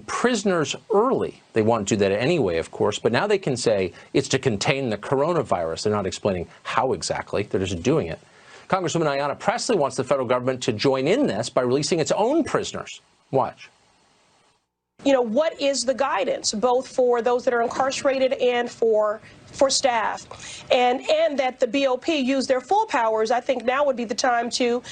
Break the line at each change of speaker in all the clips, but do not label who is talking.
prisoners early. They want to do that anyway, of course, but now they can say it's to contain the coronavirus. They're not explaining how exactly. They're just doing it. Congresswoman Ayanna Pressley wants the federal government to join in this by releasing its own prisoners. Watch.
You know, what is the guidance, both for those that are incarcerated and for staff, and that the BOP use their full powers? I think now would be the time to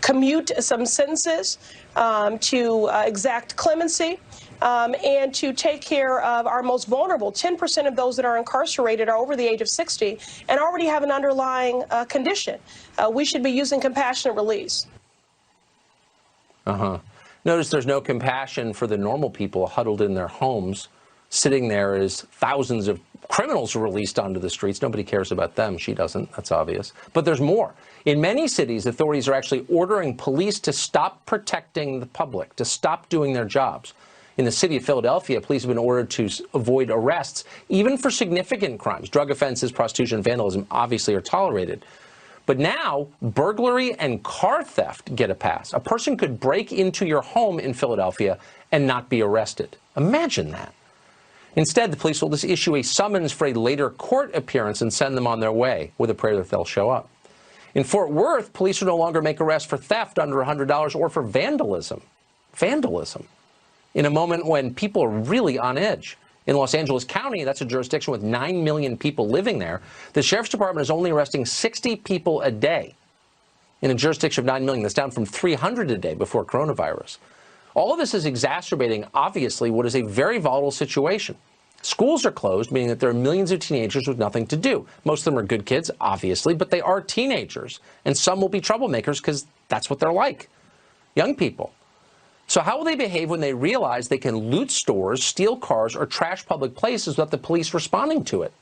commute some sentences, to exact clemency, and to take care of our most vulnerable. 10% of those that are incarcerated are over the age of 60 and already have an underlying condition. We should be using compassionate release.
Notice there's no compassion for the normal people huddled in their homes, sitting there as thousands of criminals are released onto the streets. Nobody cares about them. She doesn't. That's obvious. But there's more. In many cities, authorities are actually ordering police to stop protecting the public, to stop doing their jobs. In the city of Philadelphia, police have been ordered to avoid arrests, even for significant crimes. Drug offenses, prostitution, vandalism obviously are tolerated. But now, burglary and car theft get a pass. A person could break into your home in Philadelphia and not be arrested. Imagine that. Instead, the police will just issue a summons for a later court appearance and send them on their way with a prayer that they'll show up. In Fort Worth, police will no longer make arrests for theft under $100 or for vandalism. Vandalism. In a moment when people are really on edge. In Los Angeles County, that's a jurisdiction with 9 million people living there, the sheriff's department is only arresting 60 people a day. In a jurisdiction of 9 million, that's down from 300 a day before coronavirus. All of this is exacerbating, obviously, what is a very volatile situation. Schools are closed, meaning that there are millions of teenagers with nothing to do. Most of them are good kids, obviously, but they are teenagers. And some will be troublemakers because that's what they're like. Young people. So how will they behave when they realize they can loot stores, steal cars, or trash public places without the police responding to it?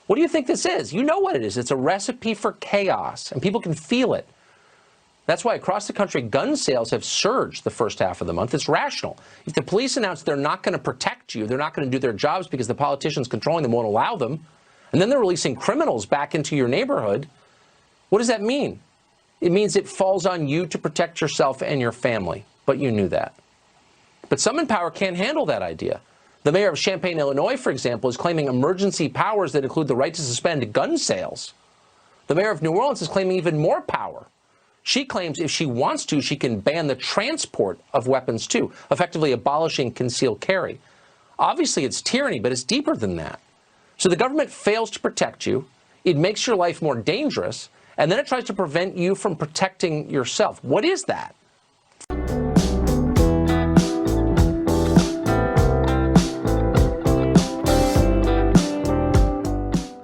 What do you think this is? You know what it is. It's a recipe for chaos, and people can feel it. That's why across the country, gun sales have surged the first half of the month. It's rational. If the police announce they're not going to protect you, they're not going to do their jobs because the politicians controlling them won't allow them, and then they're releasing criminals back into your neighborhood, what does that mean? It means it falls on you to protect yourself and your family. But you knew that. But some in power can't handle that idea. The mayor of Champaign, Illinois, for example, is claiming emergency powers that include the right to suspend gun sales. The mayor of New Orleans is claiming even more power. She claims if she wants to, she can ban the transport of weapons too, effectively abolishing concealed carry. Obviously, it's tyranny, but it's deeper than that. So the government fails to protect you. It makes your life more dangerous, and then it tries to prevent you from protecting yourself. What is that?